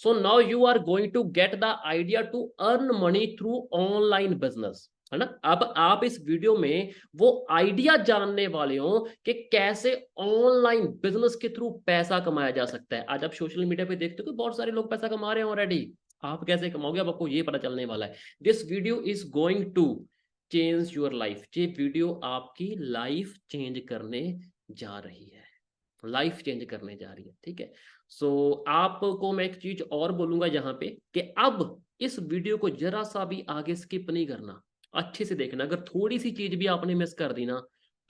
So now you are going to get the idea to earn money through online business, है ना। अब आप इस वीडियो में वो आइडिया जानने वाले हो कि कैसे ऑनलाइन बिजनेस के थ्रू पैसा कमाया जा सकता है। आज आप सोशल मीडिया पे देखते हो कि बहुत सारे लोग पैसा कमा रहे हैं ऑलरेडी। आप कैसे कमाओगे अब आपको ये पता चलने वाला है। This video is going to change your life. ये वीडियो आपकी लाइफ चेंज करने जा रही है, लाइफ चेंज करने जा रही है, ठीक है। सो आपको मैं एक चीज और बोलूंगा यहाँ पे कि अब इस वीडियो को जरा सा भी आगे स्किप नहीं करना, अच्छे से देखना। अगर थोड़ी सी चीज भी आपने मिस कर दी ना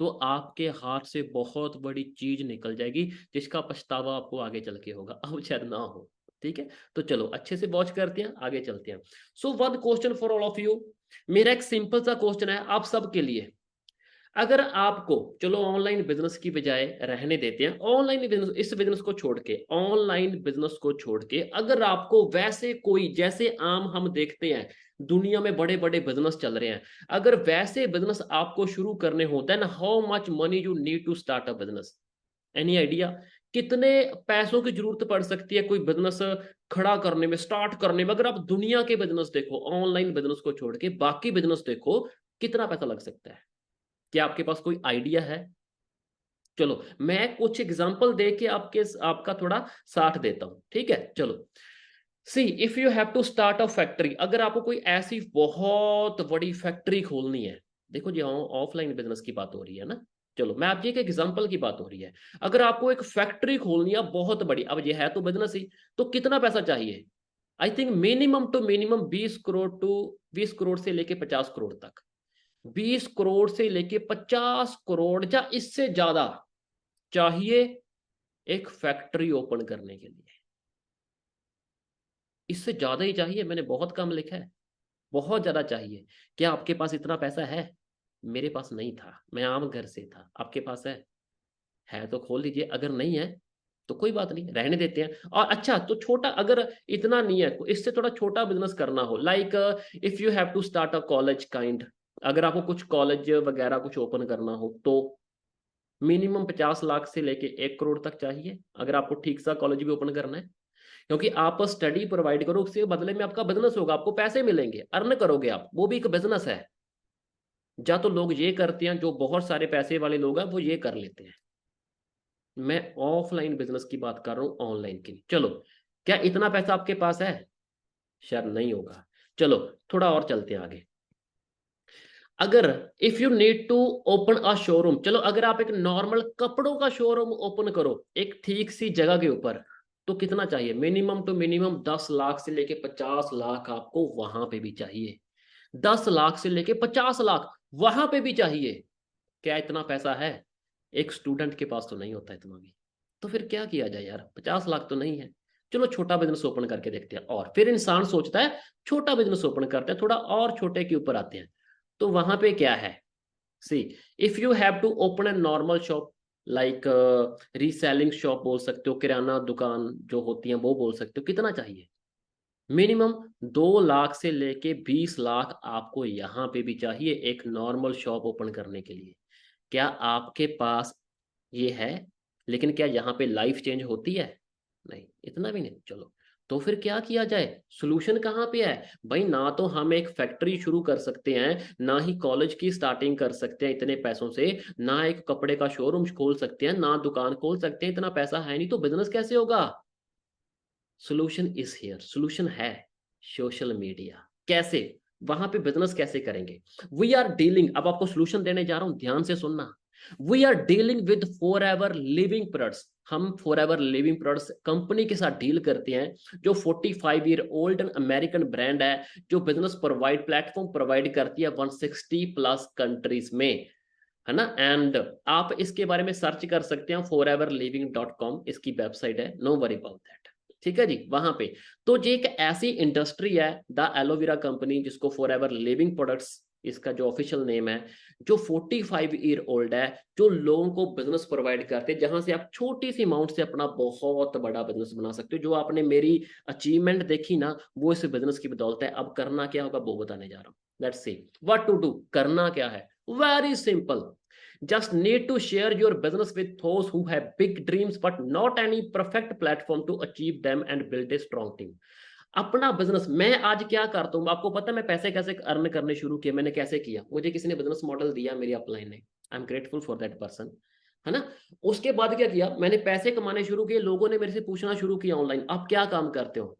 तो आपके हाथ से बहुत बड़ी चीज निकल जाएगी जिसका पछतावा आपको आगे चल के होगा, अब शायद ना हो, ठीक है। तो चलो अच्छे से वॉच करते हैं, आगे चलते हैं। So one question for all of you. मेरा एक सिंपल सा क्वेश्चन है आप सबके लिए। अगर आपको, चलो ऑनलाइन बिजनेस की बजाय रहने देते हैं, ऑनलाइन बिजनेस, इस बिजनेस को छोड़ के, ऑनलाइन बिजनेस को छोड़ के अगर आपको वैसे कोई, जैसे आम हम देखते हैं दुनिया में बड़े बड़े बिजनेस चल रहे हैं, अगर वैसे बिजनेस आपको शुरू करने हो, then how much money you need to start a business? Any idea कितने पैसों की जरूरत पड़ सकती है कोई बिजनेस खड़ा करने में, स्टार्ट करने में? अगर आप दुनिया के बिजनेस देखो, ऑनलाइन बिजनेस को छोड़ के बाकी बिजनेस देखो, कितना पैसा लग सकता है? क्या आपके पास कोई आइडिया है? चलो मैं कुछ एग्जांपल दे के आपका थोड़ा साथ देता हूं, ठीक है। चलो see, if you have to start a factory, अगर आपको कोई ऐसी बहुत बड़ी फैक्ट्री खोलनी है, देखो जी ऑफलाइन बिजनेस की बात हो रही है ना, चलो मैं आपकी एक एग्जांपल की बात हो रही है। अगर आपको एक फैक्ट्री खोलनी है बहुत बड़ी, अब ये है तो बिजनेस ही, तो कितना पैसा चाहिए? I think minimum to minimum 20 crore से लेके 50 करोड़ तक, 20 करोड़ से लेके 50 करोड़ या इससे ज्यादा चाहिए एक फैक्ट्री ओपन करने के लिए। इससे ज्यादा ही चाहिए, मैंने बहुत कम लिखा है, बहुत ज्यादा चाहिए। क्या आपके पास इतना पैसा है? मेरे पास नहीं था, मैं आम घर से था, आपके पास है तो खोल लीजिए, अगर नहीं है तो कोई बात नहीं, रहने देते हैं। और अच्छा तो छोटा, अगर इतना नहीं है, इससे थोड़ा छोटा बिजनेस करना हो, like if you have to start a college kind, अगर आपको कुछ कॉलेज वगैरह कुछ ओपन करना हो तो मिनिमम 50 लाख से लेके 1 करोड़ तक चाहिए, अगर आपको ठीक सा कॉलेज भी ओपन करना है। क्योंकि आप स्टडी प्रोवाइड करो, उसके बदले में आपका बिजनेस होगा, आपको पैसे मिलेंगे, अर्न करोगे आप, वो भी एक बिजनेस है। या तो लोग ये करते हैं, जो बहुत सारे पैसे वाले लोग हैं वो ये कर लेते हैं। मैं ऑफलाइन बिजनेस की बात कर रहा हूँ, ऑनलाइन की नहीं। चलो क्या इतना पैसा आपके पास है? शायद नहीं होगा। चलो थोड़ा और चलते हैं आगे। अगर if you need to open a showroom, चलो अगर आप एक नॉर्मल कपड़ों का शोरूम ओपन करो एक ठीक सी जगह के ऊपर, तो कितना चाहिए? मिनिमम टू मिनिमम 10 लाख से लेके 50 लाख आपको वहां पे भी चाहिए। 10 लाख से लेके 50 लाख वहां पे भी चाहिए। क्या इतना पैसा है? एक स्टूडेंट के पास तो नहीं होता इतना भी। तो फिर क्या किया जाए यार, 50 लाख तो नहीं है। चलो छोटा बिजनेस ओपन करके देखते हैं। और फिर इंसान सोचता है छोटा बिजनेस ओपन करते हैं, थोड़ा और छोटे के ऊपर आते हैं। तो वहां पे क्या है? See, if you have to open a normal shop, like reselling shop बोल सकते हो, किराना दुकान जो होती है वो बोल सकते हो, कितना चाहिए? मिनिमम 2 लाख से लेके 20 लाख आपको यहाँ पे भी चाहिए एक नॉर्मल शॉप ओपन करने के लिए। क्या आपके पास ये है? लेकिन क्या यहाँ पे लाइफ चेंज होती है? नहीं, इतना भी नहीं। चलो तो फिर क्या किया जाए? सोल्यूशन कहाँ पे है भाई? ना तो हम एक फैक्ट्री शुरू कर सकते हैं, ना ही कॉलेज की स्टार्टिंग कर सकते हैं इतने पैसों से, ना एक कपड़े का शोरूम खोल सकते हैं, ना दुकान खोल सकते हैं, इतना पैसा है नहीं, तो बिजनेस कैसे होगा? सोल्यूशन इज हियर, सोल्यूशन है सोशल मीडिया। कैसे? वहां पे बिजनेस कैसे करेंगे? वी आर डीलिंग, अब आपको सोल्यूशन देने जा रहा हूं, ध्यान से सुनना। We are dealing with Forever Living Products. हम Forever Living Products company के साथ डील करते हैं, जो 45 year old and American brand है, जो बिजनेस प्रोवाइड प्लेटफॉर्म प्रोवाइड करती है 160+ कंट्रीज में, है ना। एंड आप इसके बारे में सर्च कर सकते हैं, foreverliving.com इसकी वेबसाइट है, नो वरी अबाउट दैट, ठीक है जी। वहां पे तो ये एक ऐसी इंडस्ट्री है, द एलोवेरा कंपनी, जिसको फॉर एवर लिविंग प्रोडक्ट्स इसका जो ऑफिशियल नेम है, जो 45 ईयर ओल्ड है, जो लोगों को बिजनेस प्रोवाइड करते हैं, जहां से आप छोटी सी अमाउंट से अपना बहुत बड़ा बिजनेस बना सकते हो। जो आपने मेरी अचीवमेंट देखी ना, वो इस बिजनेस की बदौलत है। अब करना क्या होगा वो बताने जा रहा हूँ। Let's see what to do. करना क्या है? Very simple. Just need to share your business with those who have big dreams but not any perfect platform to achieve them and build a strong team. अपना business मैं आज क्या करता हूँ, आपको पता है मैं पैसे कैसे अर्न करने शुरू किए, मैंने कैसे किया, मुझे किसी ने बिजनेस मॉडल दिया मेरी अपलाइन ने, I am grateful for that person, है ना। उसके बाद क्या किया, मैंने पैसे कमाने शुरू किए, लोगों ने मेरे से पूछना शुरू किया ऑनलाइन आप क्या काम करते हो,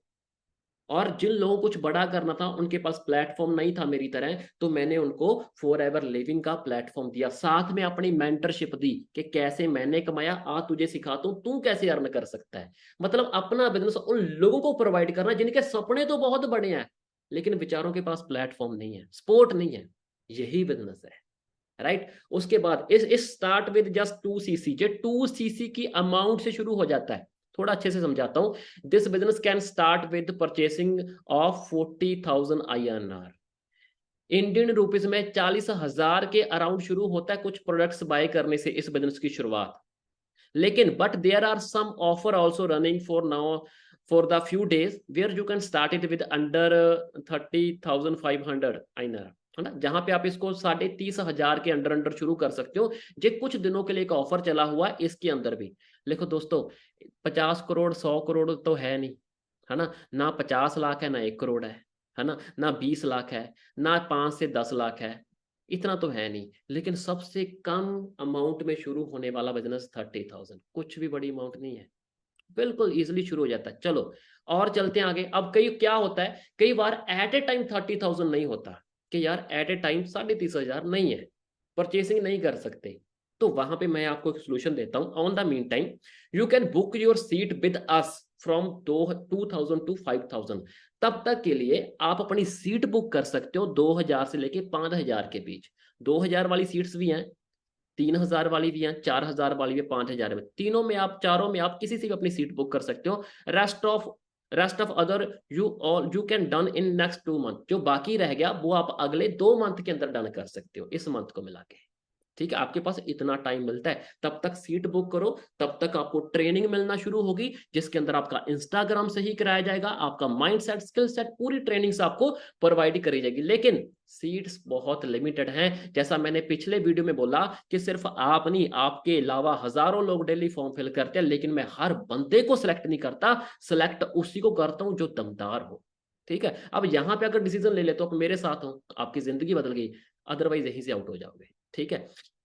और जिन लोगों को कुछ बड़ा करना था उनके पास प्लेटफॉर्म नहीं था मेरी तरह, तो मैंने उनको फॉर एवर लिविंग का प्लेटफॉर्म दिया, साथ में अपनी मेंटरशिप दी कि कैसे मैंने कमाया, आ तुझे सिखाता हूं तू कैसे अर्न कर सकता है। मतलब अपना बिजनेस उन लोगों को प्रोवाइड करना जिनके सपने तो बहुत बड़े हैं लेकिन बेचारों के पास प्लेटफॉर्म नहीं है, सपोर्ट नहीं है, यही बिजनेस है, राइट। उसके बाद इस स्टार्ट विद जस्ट 2 cc, जो 2 cc की अमाउंट से शुरू हो जाता है। थोड़ा अच्छे से समझाता हूं। This business can start with purchasing of 40,000 INR, Indian rupees में 40,000 के अराउंड शुरू होता है कुछ प्रोडक्ट्स बाय करने से इस बिजनेस की शुरुआत। लेकिन but there are some offer also running for now for the few days where you can start it with under 30,500 INR, है ना, जहां पे आप इसको 30,500 के अंडर अंडर शुरू कर सकते हो। जे कुछ दिनों के लिए एक ऑफर चला हुआ है इसके अंदर भी। देखो दोस्तों 50 करोड़ 100 करोड़ तो है नहीं, है ना, ना 50 लाख है ना 1 करोड़ है ना, ना 20 लाख है, ना 5 से 10 लाख है, इतना तो है नहीं। लेकिन सबसे कम अमाउंट में शुरू होने वाला बिजनेस 30,000, कुछ भी बड़ी अमाउंट नहीं है, बिल्कुल इजिली शुरू हो जाता है। चलो और चलते हैं आगे। अब कई क्या होता है, कई बार एट ए टाइम 30,000 नहीं होता कि यार एट ए टाइम 30,500 नहीं है, परचेसिंग नहीं कर सकते, तो वहां पे मैं आपको एक सोल्यूशन देता हूं। On the mean time you can book your seat with us from 2,000 to 5,000। तब तक के लिए आप अपनी सीट बुक कर सकते हो 2,000 से लेके 5,000 के बीच। 2,000 वाली सीट्स भी हैं, 3,000 वाली भी हैं, 4,000 वाली भी, 5,000 में, तीनों में आप, चारों में आप किसी से भी अपनी सीट बुक कर सकते हो। Rest of other you can done in next 2 month, जो बाकी रह गया वो आप अगले 2 मंथ के अंदर डन कर सकते हो, इस मंथ को मिला के। ठीक है, आपके पास इतना टाइम मिलता है, तब तक सीट बुक करो, तब तक आपको ट्रेनिंग मिलना शुरू होगी जिसके अंदर आपका इंस्टाग्राम सही कराया जाएगा, आपका माइंड सेट स्किल सेट पूरी ट्रेनिंग से आपको प्रोवाइड करी जाएगी। लेकिन सीट्स बहुत लिमिटेड हैं, जैसा मैंने पिछले वीडियो में बोला कि सिर्फ आप नहीं, आपके अलावा हजारों लोग डेली फॉर्म फिल करते हैं, लेकिन मैं हर बंदे को सिलेक्ट नहीं करता, सिलेक्ट उसी को करता हूं जो दमदार हो। ठीक है, अब यहां पे अगर डिसीजन ले ले तो आप मेरे साथ हो, आपकी जिंदगी बदल गई, अदरवाइज यहीं से आउट हो जाओगे। ठीक है,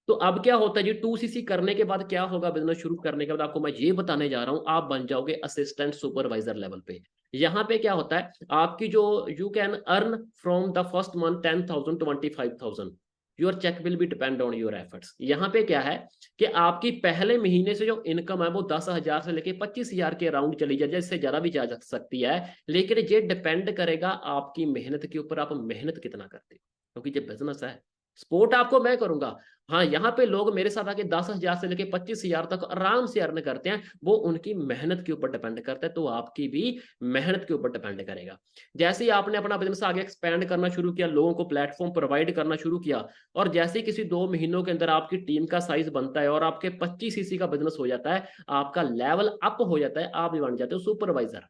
तो अब क्या होता है जी, 2 cc करने के बाद क्या होगा, बिजनेस शुरू करने के बाद आपको मैं ये बताने जा रहा हूं, आप बन जाओगे असिस्टेंट सुपरवाइजर लेवल पे। यहाँ पे क्या होता है, आपकी जो you can earn from the first month 10,000 to 25,000, your cheque will be depend on your efforts. यहाँ पे क्या है कि आपकी पहले महीने से जो इनकम है वो 10,000 से लेके 25,000 के अराउंड चली जाए, इससे ज्यादा भी जा सकती है, लेकिन ये डिपेंड करेगा आपकी मेहनत के ऊपर, आप मेहनत कितना करते हो, क्योंकि ये बिजनेस है, सपोर्ट आपको मैं करूंगा। हाँ, यहाँ पे लोग मेरे साथ आके 10,000 से लेके 25,000 तक आराम से अर्न करते हैं, वो उनकी मेहनत के ऊपर डिपेंड करता है, तो आपकी भी मेहनत के ऊपर डिपेंड करेगा। जैसे ही आपने अपना बिजनेस आगे एक्सपेंड करना शुरू किया, लोगों को प्लेटफॉर्म प्रोवाइड करना शुरू किया, और जैसे किसी 2 महीनों के अंदर आपकी टीम का साइज बनता है और आपके 25 cc का बिजनेस हो जाता है, आपका लेवल अप हो जाता है, आप भी बन जाते हो सुपरवाइजर।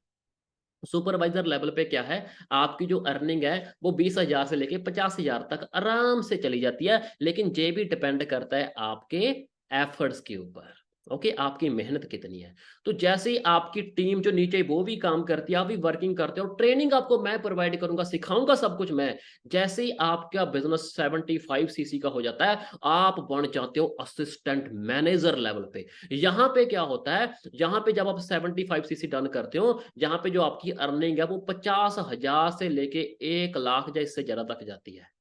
सुपरवाइजर लेवल पे क्या है, आपकी जो अर्निंग है वो 20,000 से लेके 50,000 तक आराम से चली जाती है, लेकिन ये भी डिपेंड करता है आपके एफर्ट्स के ऊपर। ओके, आपकी मेहनत कितनी है। तो जैसे ही आपकी टीम जो नीचे वो भी काम करती है, आप भी वर्किंग करते हो, ट्रेनिंग आपको मैं प्रोवाइड करूंगा, सिखाऊंगा सब कुछ मैं। जैसे ही आपका बिजनेस 75 cc का हो जाता है, आप बन जाते हो असिस्टेंट मैनेजर लेवल पे। यहाँ पे क्या होता है, यहाँ पे जब आप 75 cc डन करते हो, यहाँ पे जो आपकी अर्निंग है वो 50,000 से लेके 1 लाख या इससे ज्यादा तक जाती है।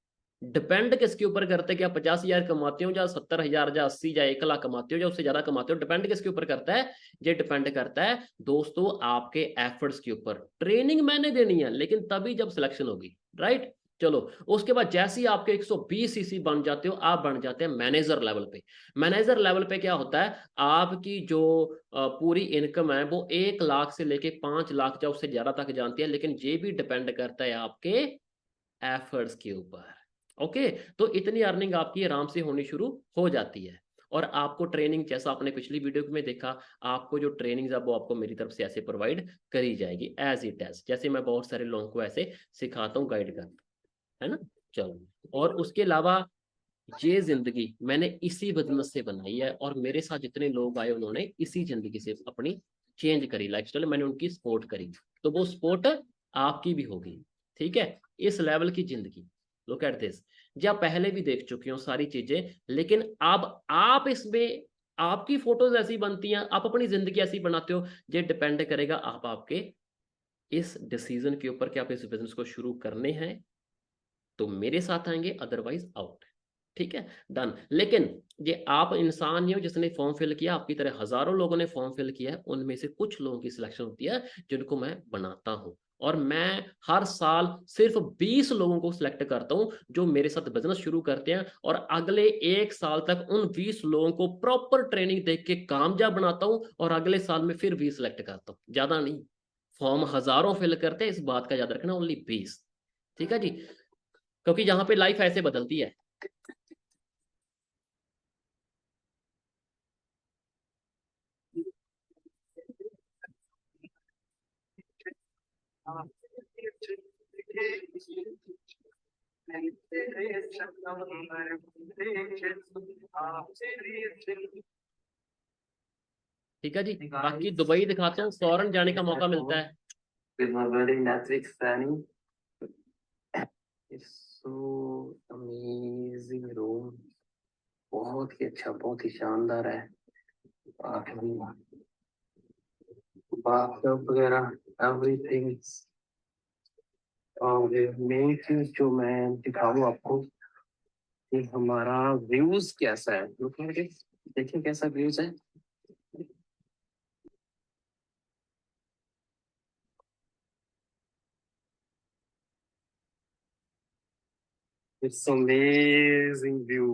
डिपेंड किसके ऊपर करते हैं कि आप 50,000 कमाते हो या 70,000 या 80 या 1 लाख कमाते हो या उससे ज्यादा कमाते हो, डिपेंड किसके ऊपर करता है, ये डिपेंड करता है दोस्तों आपके एफर्ट्स के ऊपर। ट्रेनिंग मैंने देनी है लेकिन तभी जब सिलेक्शन होगी, राइट। चलो उसके बाद जैसे ही आपके 120 cc बन जाते हो, आप बन जाते हैं मैनेजर लेवल पे। मैनेजर लेवल पे क्या होता है, आपकी जो पूरी इनकम है वो 1 लाख से लेके 5 लाख या उससे ज्यादा तक जानती है, लेकिन ये भी डिपेंड करता है आपके एफर्ट्स के ऊपर। ओके, तो इतनी अर्निंग आपकी आराम से होनी शुरू हो जाती है। और आपको ट्रेनिंग, जैसा आपने पिछली वीडियो में देखा, आपको जो ट्रेनिंग है वो आपको मेरी तरफ से ऐसे प्रोवाइड करी जाएगी एज इट एज, जैसे मैं बहुत सारे लोगों को ऐसे सिखाता हूँ, गाइड करता हूँ, है ना। चलो, और उसके अलावा ये जिंदगी मैंने इसी बिजनेस से बनाई है, और मेरे साथ जितने लोग आए उन्होंने इसी जिंदगी से अपनी चेंज करी लाइफस्टाइल, मैंने उनकी सपोर्ट करी, तो वो सपोर्ट आपकी भी होगी। ठीक है, इस लेवल की जिंदगी, लुक एट दिस, जी आप पहले भी देख चुके हो सारी चीजें, लेकिन अब आप इसमें, आपकी फोटोज ऐसी बनती हैं, आप अपनी जिंदगी ऐसी बनाते हो, ये डिपेंड करेगा आप आपके इस डिसीजन के ऊपर कि आप इस बिजनेस को शुरू करने हैं तो मेरे साथ आएंगे, अदरवाइज आउट। ठीक है, डन। लेकिन ये आप इंसान ही हो जिसने फॉर्म फिल किया, आपकी तरह हजारों लोगों ने फॉर्म फिल किया है, उनमें से कुछ लोगों की सिलेक्शन होती है जिनको मैं बनाता हूं, और मैं हर साल सिर्फ 20 लोगों को सिलेक्ट करता हूं जो मेरे साथ बिजनेस शुरू करते हैं, और अगले 1 साल तक उन 20 लोगों को प्रॉपर ट्रेनिंग दे के कामयाब बनाता हूं, और अगले साल में फिर 20 सिलेक्ट करता हूं, ज्यादा नहीं। फॉर्म हजारों फिल करते हैं, इस बात का याद रखना, ओनली 20। ठीक है जी, क्योंकि यहाँ पे लाइफ ऐसे बदलती है। ठीक है जी, बाकी दुबई दिखाता हूँ, फॉरेन जाने का मौका मिलता है। with my very Netflix fanny. It's so amazing room. बहुत ही अच्छा, बहुत ही शानदार है। बाथटब वगैरह एवरीथिंग। और मेन चीज जो मैं दिखाऊं आपको कि हमारा व्यूज कैसा है। देखिए कैसा व्यूज है। It's amazing view.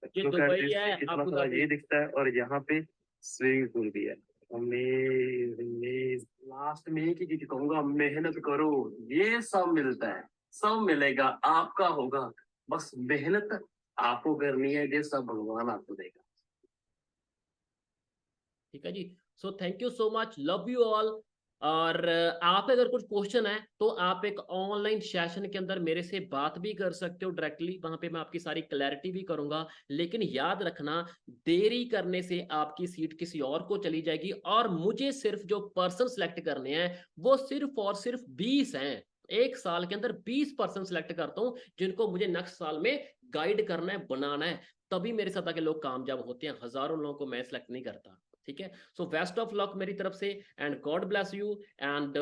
ये लुक एट दुबई दिस, है, इतना अबू थोड़ा धाबी। ये दिखता है और यहाँ पे स्विमिंग पूल भी है। अमेजिंग। लास्ट में एक ही चीज कहूंगा, मेहनत करो, ये सब मिलता है, सब मिलेगा, आपका होगा। बस मेहनत आपको करनी है, ये सब भगवान आपको देगा। ठीक है जी, so thank you so much, love you all. और आप अगर कुछ क्वेश्चन है तो आप एक ऑनलाइन सेशन के अंदर मेरे से बात भी कर सकते हो डायरेक्टली, वहां पे मैं आपकी सारी क्लैरिटी भी करूंगा। लेकिन याद रखना, देरी करने से आपकी सीट किसी और को चली जाएगी, और मुझे सिर्फ जो पर्सन सेलेक्ट करने हैं वो सिर्फ और सिर्फ 20 हैं। 1 साल के अंदर 20 पर्सन सेलेक्ट करता हूँ जिनको मुझे नेक्स्ट साल में गाइड करना है, बनाना है, तभी मेरे साथ आके लोग कामयाब होते हैं, हजारों लोगों को मैं सेलेक्ट नहीं करता। ठीक है, सो बेस्ट ऑफ लक मेरी तरफ से, and God bless you, and